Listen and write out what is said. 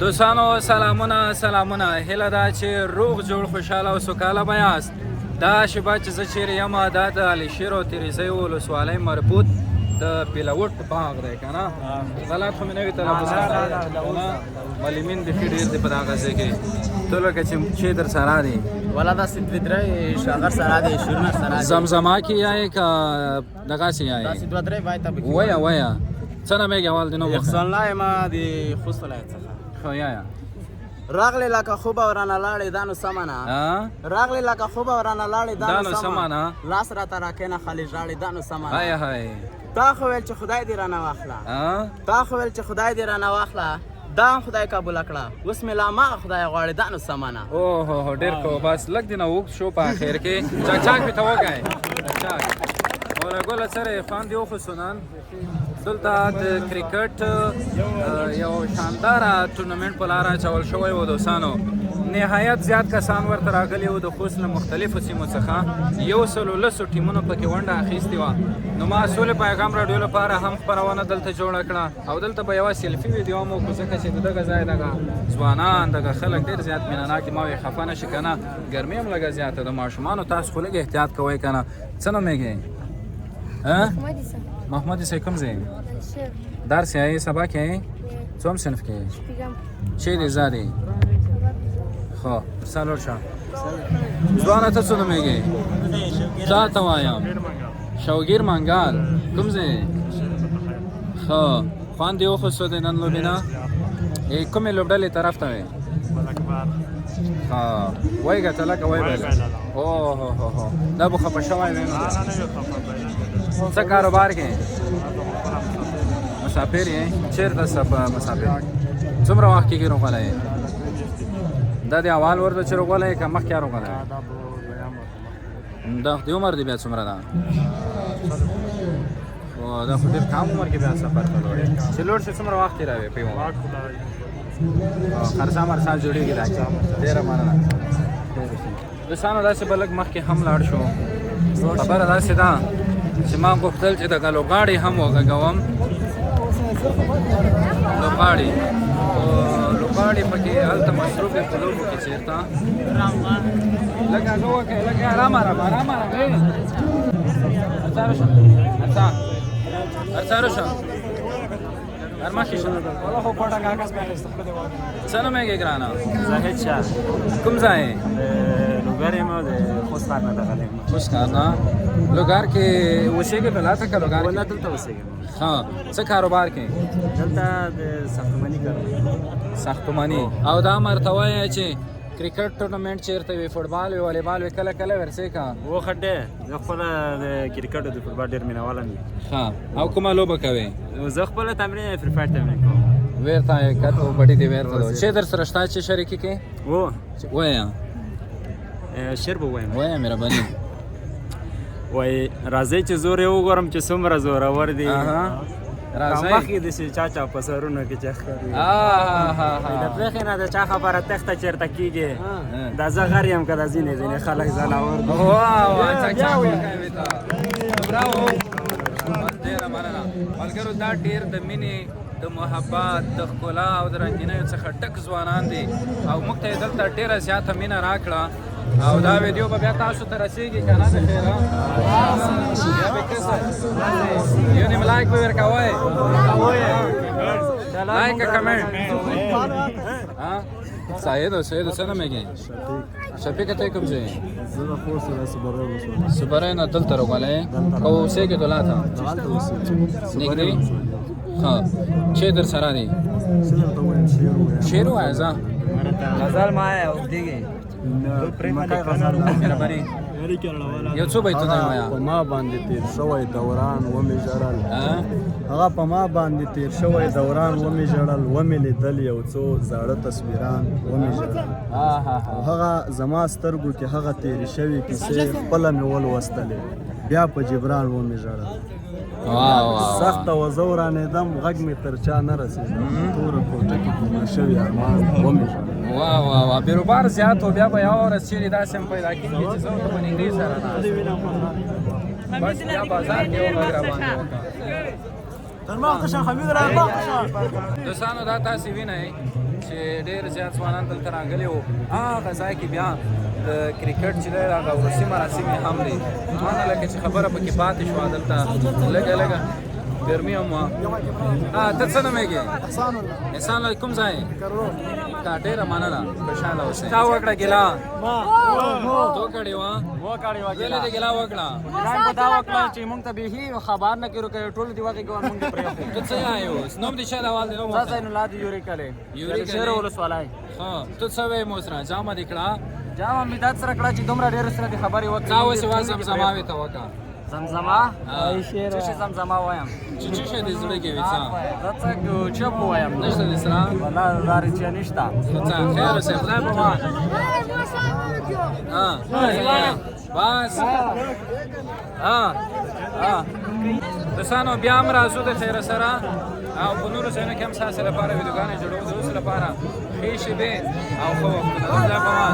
دوستانو سلامونه هیله ده چې روغ جوړ خوشحاله او سوکاله به یاست. دا شیبه چې زه چیرې یم دا د علیشیر او تیریزۍ ولسوالۍ مربوط د پیلوټ باغ دی که نه؟ غلط خو مې نه وي تلفظ کړی معلمین بیخي ډېر دي په دغه ځای کې. ته لکه چې در سره دي والا داسې دوه درې شاګر سره دی شورونه سره دی زمزمه کې یایې که دغسې یایې داسې دوه درې باید ته پکې وایه څه نومېږي اول د نوم احسان الله یم د خوست ولایت څخه. خو یایه راغلی لکه خوبه ورانه لاړې دا نو سمه نه راغلی لکه خوبه ورانه لاړې دا نو سمه نه لاس راته راکښېنه خالي ژاړې دا نو سمه هی نه هی تا خو ویل چې خدای دې رانه واخله تا خو ویل چې خدای دې رانه واخله دا هم خدای قبوله کړه اوس مې لا ماغه خدای غواړي دا نو سمه نه. اوهو ډېر ښه بس لږ دې نه اوږد شو په اخر کې چاک مې ته وکړی چاک اوله ګله سره خوند یې وخوستو نن دلته د کرکټ یو شانداره ټورنمنټ په لاره اچول شوی و دوستانو. نهایت زیات کسان ورته راغلي وو د خوست له مختلفو سیمو څخه 110 ټیمونو پکې ونډه اخیستې وه. نو ما سولې پیغام راډیو لپاره هم خپرونه دلته جوړه کړه او دلته به یوه سیلفي ویډیو هم وکړو ځکه چې د دغه ځای دغه ځوانان دغه خلک ډېر زیات مینه ناک ما وایي خفه نه شي که نه ګرمي هم لږه زیاته د ماشومانو تاسو خو لږ احتیاط کوئ که نه. څه نومېږي؟ محمد عیسی کوم ځای درس یې سبا کې څوم صنف کې چیرې زادې خو سالور شه ځوانه ته څه نومېږي؟ تا ته وایم شوګیر منګال کوم ځای ښه خوند یې وخوستو دی نن لوبې نه کومې لوبډلې طرف ته وې ښه وایي ګټه لکه وایي بله اوهو دا به خفه شوی وې څه کاروبار کې مسافر یې چېرته سه په مسافر څومره وخت کېږي روغلی یې دا د اول ور ده چې روغلی یې که مخکې روغلی دا د عمر دی بیا څومره ده دا خو ډېر کم عمر کې بیا سفر ته لوړ چې لوړ شي څومره وخت تېروې په عمر خرڅه مرڅه جوړېږي دا ډېره مننه. دوستانو داسې به لږ مخکې هم لاړ شو خبره داسې ده چې ما غوښتل چې دغه لوبغاړي هم وغږوم لوبغاړي پکې هلته مصروف دي په لوبو کې چېرته لږ هغه وکړئ لږ ارام ارڅاره شه ارمخې شه څه نومېږي ګرانه؟ زاهد شاه کوم ځای لوګر یم د خوست ښار نه دغلی یم خوست ښار نه لوګر کې اوسېږې دلته که لوګر کې دلته اوسېږم ښه څه کاروبار کې دلته د ساختماني کاروبار ساختماني او دا مرته وایه چې کرکټ ټورنمنټ چېرته وي فوټبال وي والیبال وي کله کله ورسې که وخت دی زه خپله د کرکټ او د فوټبال ډېر مینهواله یم ښه او کومه لوبه کوې زه خپله تمرین فری فایر تمرین کوم ویرته یې کټ و بډې دې ویرته ده چې در سره شته چې شریکي کې وایه شعر به ووایم وایه مهرباني وایي راځئ چې زور یې وګورم چې څومره زورور دی راځئ مخکې د چا چا په سرونو کې چې ښکاري د پېښې نه د چا خبره تخته چېرته کېږي دا زه غر یم که د ځینې خلک زلاور دي براو ډېره مننه ملګرو دا ډېر د مینې د محبت د ښکلا او د رنګینیو څخه ډک ځوانان دي او موږ ته یې دلته ډېره زیاته مینه راکړه او دا ویډیو به بیا تاسو ته رسېږي که نه د خیره بیا به کسه یو نیم لایک به ورکوئ لایک کمنټ سعیدو څه نومېږي شفیقه ته کوم ځای زه د خوست ولایت صبرۍ نه دلته راغلی یې که اوسېږې دلته نږدې ښه چې در سره دی شعر ووایه ځه غزل ما اوږدېږي مهرباني یو څو بیتونه یې وایه په ما باندې تیر شوی دوران ومې ژړل هغه په ما باندې تیر شوی دوران ومې ژړل ومې لیدل یو څو زاړه تصویران ومې ژړل هغه زما سترګو کې هغه تیرې شوې کیسې خپله مې ولوستلې بیا په جبران ومې ژړل سخته وزه ورانېدم غږ مې تر چا نه رسېده توره کوټه کې ګمه شوي ارمان ومې ژړل واه بیروبار زیات و بیا به یوه ورځ چیرې داسې هم پیدا کېږي چې زه ورته په نږدې سره ناست بس بیا بازار کې یو غږ راباندې وکړه دوستانو دا تاسې وینئ چې ډېر زیات ځوانان دلته راغلي وو هغه ځای کې بیا د کرکټ چې دی هغه وروستي مراسم یې هم دي مانه لکه چې خبره پکې پاتې شوه دلته لږه لږه ګرمي هم وه ته څه نومېږې احسان الله کوم ځای کا ډېره مننه خوشحاله اوسئ چا وکړه ګیله تو کړې وه ولې دې ګیله وکړه دا وکړه چې موږ ته بیخي خبر نه کړو که ټول دی وکړي کوم موږ پرېږدو ته څه یې اوس نوم دې شه راوال دې نوم زین الله دې یوري کلی شهر ولسوالۍ ها ته څه وایې مو سره جامه دې کړه جامه مې داد سره کړه چې دومره ډېر سره دې خبرې وکړې تا اوس یوازې زمزمه وې ته وکړه زمزمه څه شي زمزمه وایم چې څه شی دې زړه کې وي څه دا څه چپ وایم نشته دې سره والله دا رښتیا نشته څه خیر اوسې خدای به ما بس دوستانو بیا هم راځو د خیره سره او په نورو ځایونو کې هم ستاسې لپاره ویډیوګانې جوړوو د اوس لپاره ښې شېبې او ښه وختونه خدای به ما